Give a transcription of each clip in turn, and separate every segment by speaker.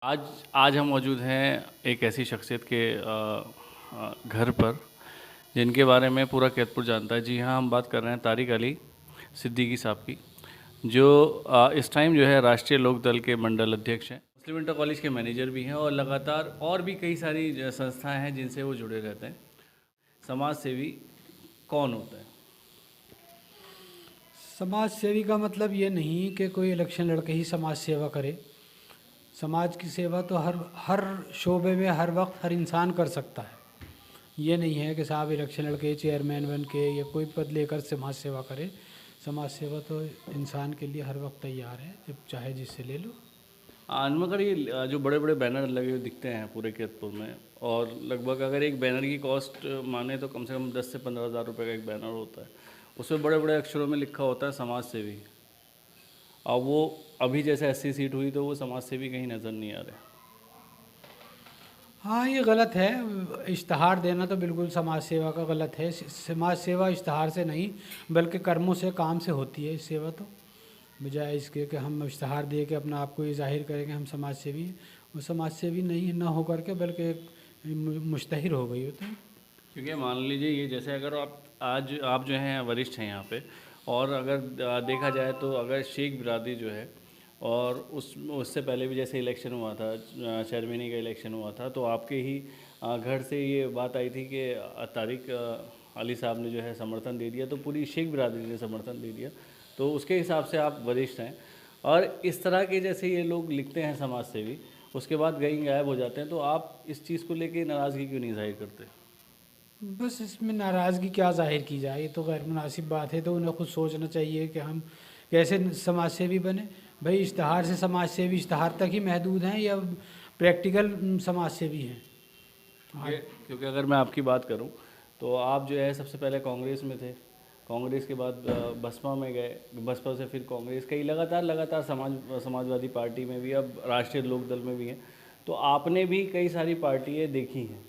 Speaker 1: आज आज हम मौजूद हैं एक ऐसी शख्सियत के घर पर जिनके बारे में पूरा कैदपुर जानता है। जी हाँ, हम बात कर रहे हैं तारिक अली सिद्दीकी साहब की, जो इस टाइम जो है राष्ट्रीय लोक दल के मंडल अध्यक्ष हैं, मुस्लिम इंटर कॉलेज के मैनेजर भी हैं और लगातार और भी कई सारी संस्थाएं हैं जिनसे वो जुड़े रहते हैं। समाज सेवी कौन होता है?
Speaker 2: समाज सेवी का मतलब ये नहीं कि कोई इलेक्शन लड़के ही समाज सेवा करे। समाज की सेवा तो हर हर शोबे में हर वक्त हर इंसान कर सकता है। ये नहीं है कि साहब इलेक्शन लड़के चेयरमैन बन के या कोई पद लेकर समाज सेवा करे। समाज सेवा तो इंसान के लिए हर वक्त तैयार है, जब चाहे जिससे ले लो।
Speaker 1: मगर ये जो बड़े बड़े बैनर लगे हुए दिखते हैं पूरे कैदपुर में, और लगभग अगर एक बैनर की कॉस्ट माने तो कम से कम 10 से 15 हज़ार रुपये का एक बैनर होता है। उसमें बड़े बड़े अक्षरों में लिखा होता है समाज सेवी। अब वो अभी जैसे 80 सीट हुई तो वो समाज सेवी कहीं नज़र नहीं आ रहे।
Speaker 2: हाँ, ये गलत है। इश्तहार देना तो बिल्कुल समाज सेवा का गलत है। समाज सेवा इश्तहार से नहीं बल्कि कर्मों से, काम से होती है। इस सेवा तो बजाय इसके कि हम इश्तहार दे के अपना आप को ये ज़ाहिर करें कि हम समाज सेवी हैं, वो समाज सेवी नहीं ना हो करके बल्कि एक मुश्तहिर हो गई होता है।
Speaker 1: क्योंकि मान लीजिए ये जैसे अगर आप जो हैं वरिष्ठ हैं यहाँ पे, और अगर देखा जाए तो अगर शेख बिरादरी जो है, और उससे पहले भी जैसे इलेक्शन हुआ था, चेयरमैनी का इलेक्शन हुआ था, तो आपके ही घर से ये बात आई थी कि तारिक अली साहब ने जो है समर्थन दे दिया, तो पूरी शेख बिरादरी ने समर्थन दे दिया। तो उसके हिसाब से आप वरिष्ठ हैं, और इस तरह के जैसे ये लोग लिखते हैं समाज सेवी, उसके बाद कहीं गायब हो जाते हैं, तो आप इस चीज़ को लेके नाराज़गी क्यों नहीं जाहिर करते?
Speaker 2: बस इसमें नाराज़गी क्या ज़ाहिर की जाए, ये तो गैर मुनासिब बात है। तो उन्हें खुद सोचना चाहिए कि हम कैसे समाज सेवी बने। भाई इश्तहार से समाज सेवी इश्तहार तक ही महदूद हैं या प्रैक्टिकल समाज सेवी हैं?
Speaker 1: क्योंकि अगर मैं आपकी बात करूं तो आप जो है सबसे पहले कांग्रेस में थे, कांग्रेस के बाद बसपा में गए, बसपा से फिर कांग्रेस, कई लगातार समाजवादी पार्टी में भी, अब राष्ट्रीय लोक दल में भी हैं। तो आपने भी कई सारी पार्टियां देखी हैं,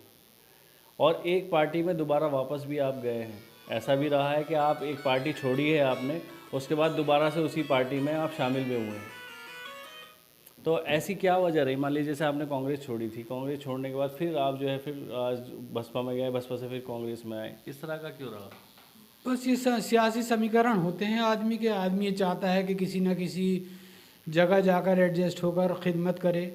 Speaker 1: और एक पार्टी में दोबारा वापस भी आप गए हैं। ऐसा भी रहा है कि आप एक पार्टी छोड़ी है आपने, उसके बाद दोबारा से उसी पार्टी में आप शामिल भी हुए हैं। तो ऐसी क्या वजह रही? मान लीजिए जैसे आपने कांग्रेस छोड़ी थी, कांग्रेस छोड़ने के बाद फिर आप जो है फिर आज बसपा में गए, बसपा से फिर कांग्रेस में आए, इस तरह का क्यों रहा?
Speaker 2: बस ये सियासी समीकरण होते हैं आदमी के। आदमी ये चाहता है कि किसी न किसी जगह जाकर एडजस्ट होकर खिदमत करे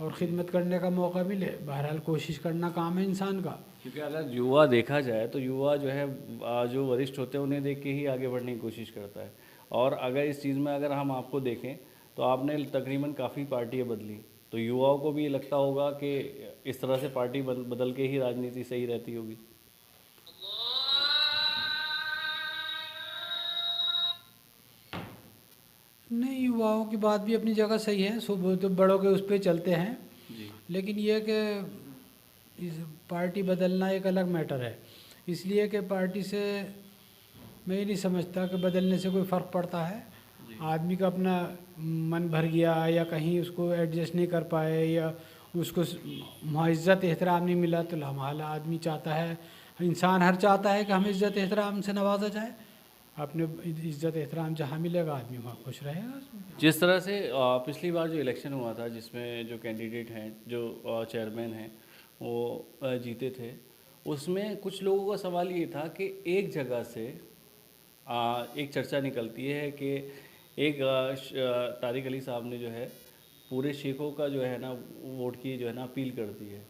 Speaker 2: और ख़िदमत करने का मौका मिले। बहरहाल कोशिश करना काम है इंसान का।
Speaker 1: क्योंकि अगर युवा देखा जाए तो युवा जो है जो वरिष्ठ होते हैं उन्हें देख के ही आगे बढ़ने की कोशिश करता है। और अगर इस चीज़ में अगर हम आपको देखें तो आपने तकरीबन काफ़ी पार्टियाँ बदली, तो युवाओं को भी ये लगता होगा कि इस तरह से पार्टी बदल के ही राजनीति सही रहती होगी।
Speaker 2: नहीं, युवाओं की बात भी अपनी जगह सही है। सुबह तो बड़ों के उस पर चलते हैं,
Speaker 1: जी।
Speaker 2: लेकिन यह कि इस पार्टी बदलना एक अलग मैटर है। इसलिए कि पार्टी से मैं ये नहीं समझता कि बदलने से कोई फ़र्क पड़ता है। आदमी का अपना मन भर गया या कहीं उसको एडजस्ट नहीं कर पाए या उसको वहाँ इज़्ज़त एहतराम नहीं मिला, तो लम्हाल आदमी चाहता है, इंसान हर चाहता है कि हमें इज़्ज़त एहतराम से नवाजा जाए। अपने इज़्ज़त एहतराम जहाँ मिलेगा आदमी वहाँ खुश रहेगा।
Speaker 1: जिस तरह से पिछली बार जो इलेक्शन हुआ था जिसमें जो कैंडिडेट हैं, जो चेयरमैन हैं, वो जीते थे, उसमें कुछ लोगों का सवाल ये था कि एक जगह से एक चर्चा निकलती है कि एक तारिक अली साहब ने जो है पूरे शेखों का जो है ना वोट की जो है ना अपील कर दी है।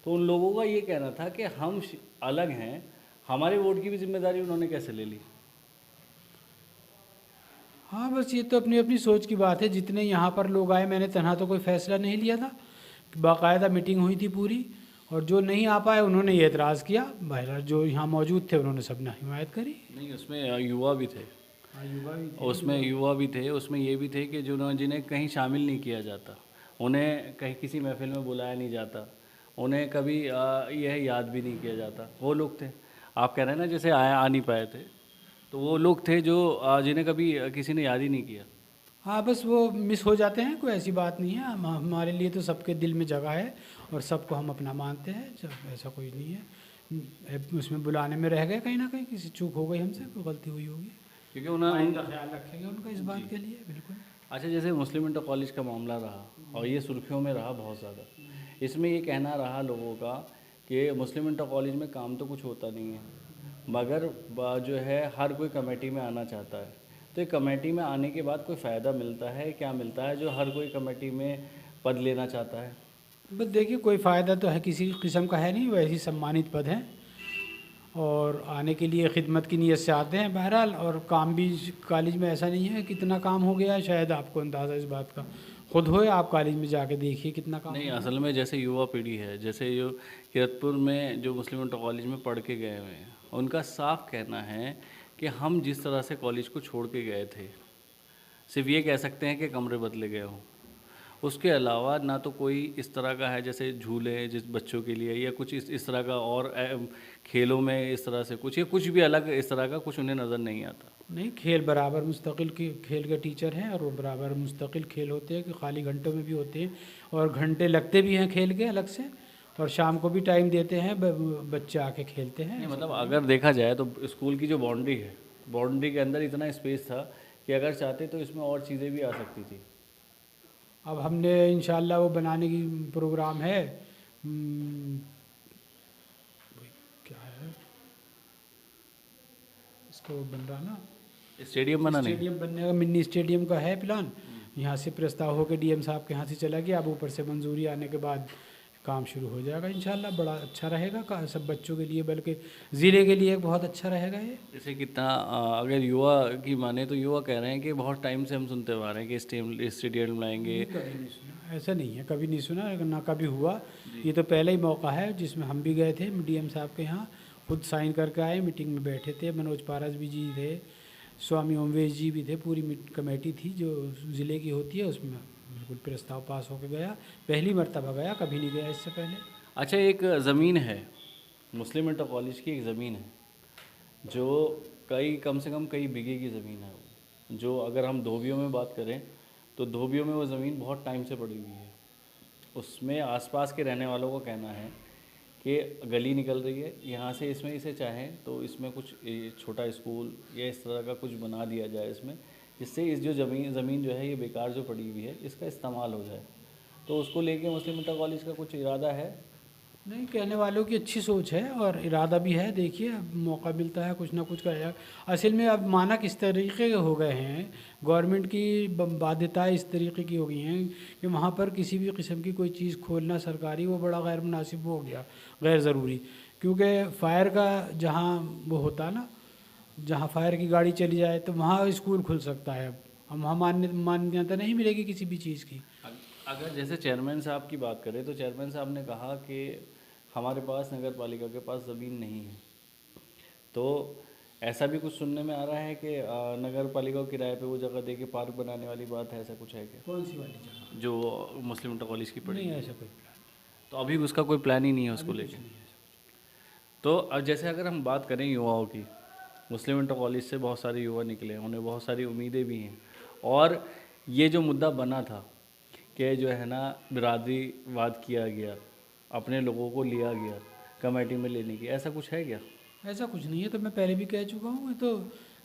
Speaker 1: तो उन लोगों का ये कहना था कि हम अलग हैं, हमारे वोट की भी जिम्मेदारी उन्होंने कैसे ले ली?
Speaker 2: हाँ, बस ये तो अपनी अपनी सोच की बात है। जितने यहाँ पर लोग आए, मैंने तनहा तो कोई फ़ैसला नहीं लिया था। बाकायदा मीटिंग हुई थी पूरी, और जो नहीं आ पाए उन्होंने ये एतराज़ किया। बहरहाल जो यहाँ मौजूद थे उन्होंने सब ने हिमायत करी।
Speaker 1: नहीं, उसमें युवा भी थे।
Speaker 2: हाँ, युवा भी थे।
Speaker 1: उसमें युवा भी थे, उसमें ये भी थे कि जिन्हें कहीं शामिल नहीं किया जाता, उन्हें कहीं किसी महफिल में बुलाया नहीं जाता, उन्हें कभी यह याद भी नहीं किया जाता, वो लोग थे। आप कह रहे हैं ना जैसे आ नहीं पाए थे, तो वो लोग थे जो जिन्हें कभी किसी ने याद ही नहीं किया।
Speaker 2: हाँ, बस वो मिस हो जाते हैं, कोई ऐसी बात नहीं है। हमारे लिए तो सबके दिल में जगह है और सबको हम अपना मानते हैं। जब ऐसा कोई नहीं है, उसमें बुलाने में रह गए, कहीं ना कहीं किसी चूक हो गई हमसे, कोई गलती हुई होगी।
Speaker 1: क्योंकि उन्हें
Speaker 2: आइंदा ख्याल रखेंगे उनका इस बात के लिए, बिल्कुल।
Speaker 1: अच्छा, जैसे मुस्लिम इंटर कॉलेज का मामला रहा और ये सुर्खियों में रहा बहुत ज़्यादा, इसमें ये कहना रहा लोगों का कि मुस्लिम इंटर कॉलेज में काम तो कुछ होता नहीं है, मगर जो है हर कोई कमेटी में आना चाहता है। तो ये कमेटी में आने के बाद कोई फ़ायदा मिलता है, क्या मिलता है जो हर कोई कमेटी में पद लेना चाहता है?
Speaker 2: बस देखिए, कोई फ़ायदा तो है किसी किस्म का है नहीं, वैसे ही सम्मानित पद हैं और आने के लिए खिदमत की नीयत से आते हैं बहरहाल। और काम भी कॉलेज में ऐसा नहीं है, कितना काम हो गया है शायद आपको अंदाज़ा इस बात का खुद हो, या आप कॉलेज में जाके देखिए कितना काम
Speaker 1: नहीं,
Speaker 2: हो
Speaker 1: असल में जैसे युवा पीढ़ी है, जैसे जो किरतपुर में जो मुस्लिम इंटर कॉलेज में पढ़ के गए हुए हैं, उनका साफ कहना है कि हम जिस तरह से कॉलेज को छोड़ के गए थे, सिर्फ ये कह सकते हैं कि कमरे बदले गए हों। उसके अलावा ना तो कोई इस तरह का है जैसे झूले जिस बच्चों के लिए, या कुछ इस तरह का, और खेलों में इस तरह से कुछ, या कुछ भी अलग इस तरह का कुछ उन्हें नज़र नहीं आता।
Speaker 2: नहीं, खेल बराबर मुस्तकिल की खेल के टीचर हैं और वो बराबर मुस्तकिल खेल होते हैं कि खाली घंटों में भी होते हैं और घंटे लगते भी हैं खेल के अलग से, और शाम को भी टाइम देते हैं, बच्चे आके खेलते हैं।
Speaker 1: नहीं, मतलब अगर देखा जाए तो स्कूल की जो बाउंड्री है, बाउंड्री के अंदर इतना स्पेस था कि अगर चाहते तो इसमें और चीज़ें भी आ सकती थी।
Speaker 2: अब हमने इंशाल्लाह वो बनाने की प्रोग्राम है। हम्म, क्या है इसको बन रहा ना,
Speaker 1: स्टेडियम बनाने का।
Speaker 2: स्टेडियम बनने का, मिनी स्टेडियम का है प्लान। यहाँ से प्रस्ताव होकर डीएम साहब के यहाँ से चला गया, अब ऊपर से मंजूरी आने के बाद काम शुरू हो जाएगा इंशाल्लाह। बड़ा अच्छा रहेगा का सब बच्चों के लिए, बल्कि ज़िले के लिए बहुत अच्छा रहेगा ये।
Speaker 1: जैसे कितना अगर युवा की माने तो युवा कह रहे हैं कि बहुत टाइम से हम सुनते आ रहे हैं कि स्टेडियम लाएंगे।
Speaker 2: कभी नहीं सुना, ऐसा नहीं है, कभी नहीं सुना ना कभी हुआ। ये तो पहला ही मौका है जिसमें हम भी गए थे डीएम साहब के यहाँ, खुद साइन करके आए, मीटिंग में बैठे थे, मनोज पारस भी जी थे, स्वामी ओमवेश जी भी थे, पूरी कमेटी थी जो ज़िले की होती है, उसमें बिल्कुल प्रस्ताव पास होकर गया। पहली मर्तबा गया, कभी नहीं गया इससे पहले।
Speaker 1: अच्छा, एक ज़मीन है, मुस्लिम इंटर कॉलेज की एक ज़मीन है जो कम से कम कई बीघे की ज़मीन है वो, जो अगर हम धोबियों में बात करें तो धोबियों में वो ज़मीन बहुत टाइम से पड़ी हुई है। उसमें आसपास के रहने वालों का कहना है कि गली निकल रही है यहाँ से, इसमें इसे चाहें तो इसमें कुछ छोटा स्कूल या इस तरह का कुछ बना दिया जाए इसमें, जिससे इस जो ज़मीन जो है ये बेकार जो पड़ी हुई है इसका इस्तेमाल हो जाए। तो उसको लेके मुस्लिम इंटर कॉलेज का कुछ इरादा है?
Speaker 2: नहीं, कहने वालों की अच्छी सोच है और इरादा भी है, देखिए अब मौका मिलता है कुछ ना कुछ करेगा। असल में अब मानक इस तरीके के हो गए हैं, गवर्नमेंट की बाध्यताएं इस तरीके की हो गई हैं कि वहाँ पर किसी भी किस्म की कोई चीज़ खोलना सरकारी वो बड़ा गैर मुनासिब हो गया, गैर ज़रूरी। क्योंकि फ़ायर का जहाँ वो होता ना, जहाँ फायर की गाड़ी चली जाए तो वहाँ स्कूल खुल सकता है। अब वहाँ मान्यता नहीं मिलेगी किसी भी चीज़ की।
Speaker 1: अगर जैसे चेयरमैन साहब की बात करें तो चेयरमैन साहब ने कहा कि हमारे पास नगर पालिका के पास ज़मीन नहीं है, तो ऐसा भी कुछ सुनने में आ रहा है कि नगर पालिका को किराए पे वो जगह दे के पार्क बनाने वाली बात है, ऐसा कुछ है क्या?
Speaker 2: कौन सी वाली जगह?
Speaker 1: जो मुस्लिम इंटर कॉलेज की पड़ी
Speaker 2: नहीं,
Speaker 1: है।
Speaker 2: ऐसा कोई प्लान
Speaker 1: तो अभी उसका कोई प्लान ही नहीं है उसको
Speaker 2: अभी कुछ
Speaker 1: लेके।
Speaker 2: नहीं है ऐसा।
Speaker 1: तो अब जैसे अगर हम बात करें युवाओं की, मुस्लिम इंटर कॉलेज से बहुत सारे युवा निकले हैं, उन्हें बहुत सारी उम्मीदें भी हैं, और ये जो मुद्दा बना था कि जो है ना बिरादरीवाद किया गया, अपने लोगों को लिया गया कमेटी में लेने की, ऐसा कुछ है क्या?
Speaker 2: ऐसा कुछ नहीं है, तो मैं पहले भी कह चुका हूँ। ये तो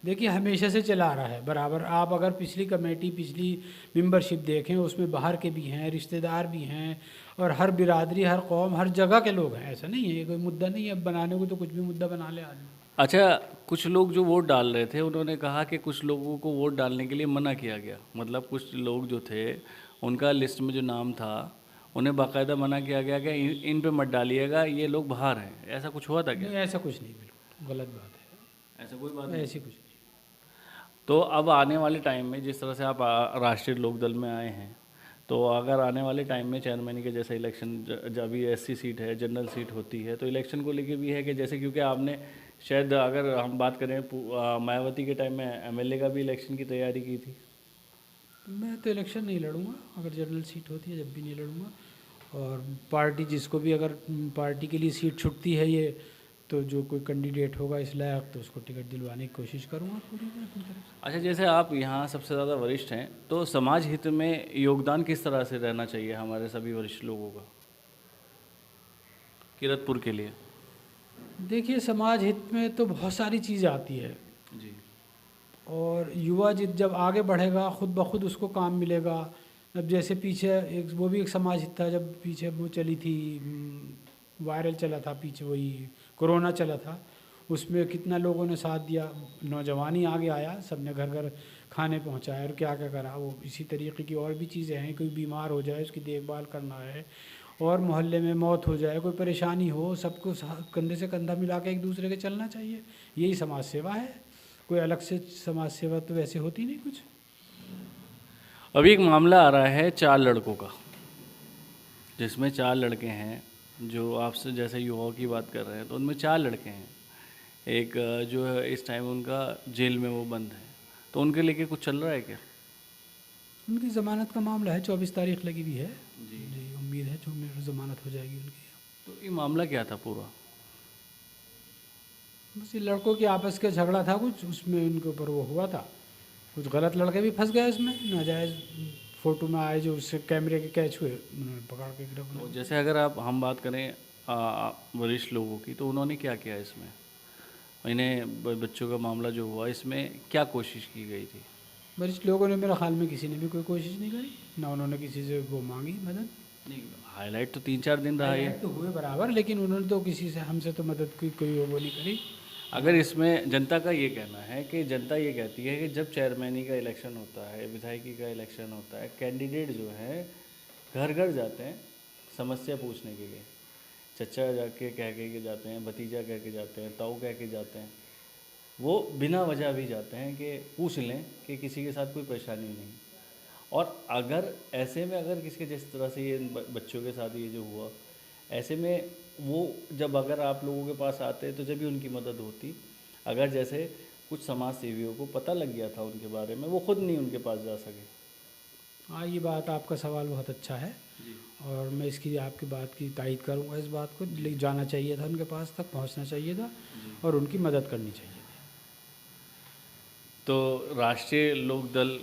Speaker 2: देखिए हमेशा से चला आ रहा है बराबर। आप अगर पिछली कमेटी, पिछली मेंबरशिप देखें, उसमें बाहर के भी हैं, रिश्तेदार भी हैं, और हर बिरादरी, हर कौम, हर जगह के लोग हैं। ऐसा नहीं है, ये कोई मुद्दा नहीं है। अब बनाने को तो कुछ भी मुद्दा बना ले आदमी।
Speaker 1: अच्छा, कुछ लोग जो वोट डाल रहे थे उन्होंने कहा कि कुछ लोगों को वोट डालने के लिए मना किया गया, मतलब कुछ लोग जो थे उनका लिस्ट में जो नाम था उन्हें बाकायदा मना किया गया कि इन पे मत डालिएगा, ये लोग बाहर हैं, ऐसा कुछ हुआ था क्या?
Speaker 2: नहीं, ऐसा कुछ नहीं, बिल्कुल गलत बात है,
Speaker 1: ऐसा कोई बात नहीं।
Speaker 2: ऐसी कुछ नहीं।
Speaker 1: तो अब आने वाले टाइम में जिस तरह से आप राष्ट्रीय लोकदल में आए हैं, तो अगर आने वाले टाइम में चेयरमैन के जैसे इलेक्शन, जब भी एससी सीट है, जनरल सीट होती है, तो इलेक्शन को लेके भी है कि जैसे, क्योंकि आपने शायद अगर हम बात करें मायावती के टाइम में एमएलए का भी इलेक्शन की तैयारी की थी।
Speaker 2: मैं तो इलेक्शन नहीं लड़ूंगा, अगर जनरल सीट होती है जब भी नहीं लड़ूंगा। और पार्टी जिसको भी, अगर पार्टी के लिए सीट छुटती है ये, तो जो कोई कैंडिडेट होगा इस लायक, तो उसको टिकट दिलवाने की कोशिश करूँगा पूरी अपनी तरफ से।
Speaker 1: अच्छा, जैसे आप यहाँ सबसे ज़्यादा वरिष्ठ हैं, तो समाज हित में योगदान किस तरह से रहना चाहिए हमारे सभी वरिष्ठ लोगों का किरतपुर के लिए?
Speaker 2: देखिए समाज हित में तो बहुत सारी चीज़ आती है।
Speaker 1: जी।
Speaker 2: और युवा जब आगे बढ़ेगा खुद ब खुद उसको काम मिलेगा। अब जैसे पीछे एक वो भी एक समाज था, जब पीछे वो चली थी, वायरल चला था पीछे, वही कोरोना चला था, उसमें कितना लोगों ने साथ दिया, नौजवान ही आगे आया, सबने घर घर खाने पहुंचाए और क्या क्या करा। वो इसी तरीके की और भी चीज़ें हैं, कोई बीमार हो जाए उसकी देखभाल करना है, और मोहल्ले में मौत हो जाए, कोई परेशानी हो, सबको कंधे से कंधा मिला के एक दूसरे के चलना चाहिए। यही समाज सेवा है, कोई अलग से समाज सेवा तो वैसे होती नहीं कुछ।
Speaker 1: अभी एक मामला आ रहा है 4 लड़कों का, जिसमें 4 लड़के हैं जो आपसे जैसे युवाओं की बात कर रहे हैं, तो उनमें 4 लड़के हैं। एक जो है इस टाइम उनका जेल में वो बंद है, तो उनके लेके कुछ चल रहा है क्या?
Speaker 2: उनकी ज़मानत का मामला है, 24 तारीख लगी हुई है
Speaker 1: जी।
Speaker 2: जी, उम्मीद है जो मेरी ज़मानत हो जाएगी उनकी।
Speaker 1: तो ये मामला क्या था पूरा?
Speaker 2: बस ये लड़कों की आपस के झगड़ा था कुछ, उसमें उनके ऊपर वो हुआ था, कुछ गलत लड़के भी फंस गए इसमें, नाजायज़ फ़ोटो में आए जो उससे कैमरे के कैच हुए, उन्होंने पकड़ के गिरफ्तार।
Speaker 1: तो जैसे अगर हम बात करें वरिष्ठ लोगों की, तो उन्होंने क्या किया इसमें? इन्हें बच्चों का मामला जो हुआ, इसमें क्या कोशिश की गई थी?
Speaker 2: वरिष्ठ लोगों ने, मेरे ख्याल में किसी ने भी कोई कोशिश नहीं करी, ना उन्होंने किसी से वो मांगी मदद।
Speaker 1: नहीं, हाईलाइट तो 3-4 दिन रहा ये।
Speaker 2: तो हुए बराबर, लेकिन उन्होंने तो किसी से, हमसे तो मदद की कोई वो नहीं करी।
Speaker 1: अगर इसमें जनता का ये कहना है कि जनता ये कहती है कि जब चेयरमैनी का इलेक्शन होता है, विधायकी का इलेक्शन होता है, कैंडिडेट जो है घर घर जाते हैं समस्या पूछने के लिए। चचा जाके कह के जाते हैं, भतीजा कह के जाते हैं, ताऊ कह के जाते हैं, वो बिना वजह भी जाते हैं कि पूछ लें कि किसी के साथ कोई परेशानी नहीं। और अगर ऐसे में अगर किसी के जिस तरह से ये बच्चों के साथ ये जो हुआ, ऐसे में वो जब अगर आप लोगों के पास आते तो जब भी उनकी मदद होती। अगर जैसे कुछ समाज सेवियों को पता लग गया था उनके बारे में, वो खुद नहीं उनके पास जा सके।
Speaker 2: हाँ, ये बात, आपका सवाल बहुत अच्छा है
Speaker 1: जी।
Speaker 2: और मैं इसकी आपकी बात की तायद करूँगा। इस बात को ले जाना चाहिए था, उनके पास तक पहुँचना चाहिए था और उनकी मदद करनी चाहिए थी।
Speaker 1: तो राष्ट्रीय लोकदल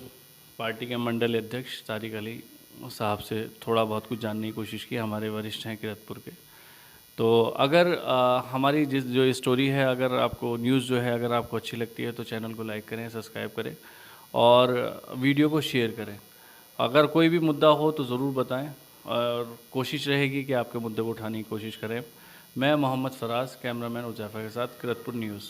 Speaker 1: पार्टी के मंडल अध्यक्ष तारिक अली साहब से थोड़ा बहुत कुछ जानने की कोशिश की, हमारे वरिष्ठ हैं किरतपुर के। तो अगर हमारी जो स्टोरी है, अगर आपको न्यूज़ जो है अगर आपको अच्छी लगती है, तो चैनल को लाइक करें, सब्सक्राइब करें और वीडियो को शेयर करें। अगर कोई भी मुद्दा हो तो ज़रूर बताएं और कोशिश रहेगी कि आपके मुद्दे को उठाने की कोशिश करें। मैं मोहम्मद फराज, कैमरामैन उज़ैफ़ा के साथ, किरतपुर न्यूज़।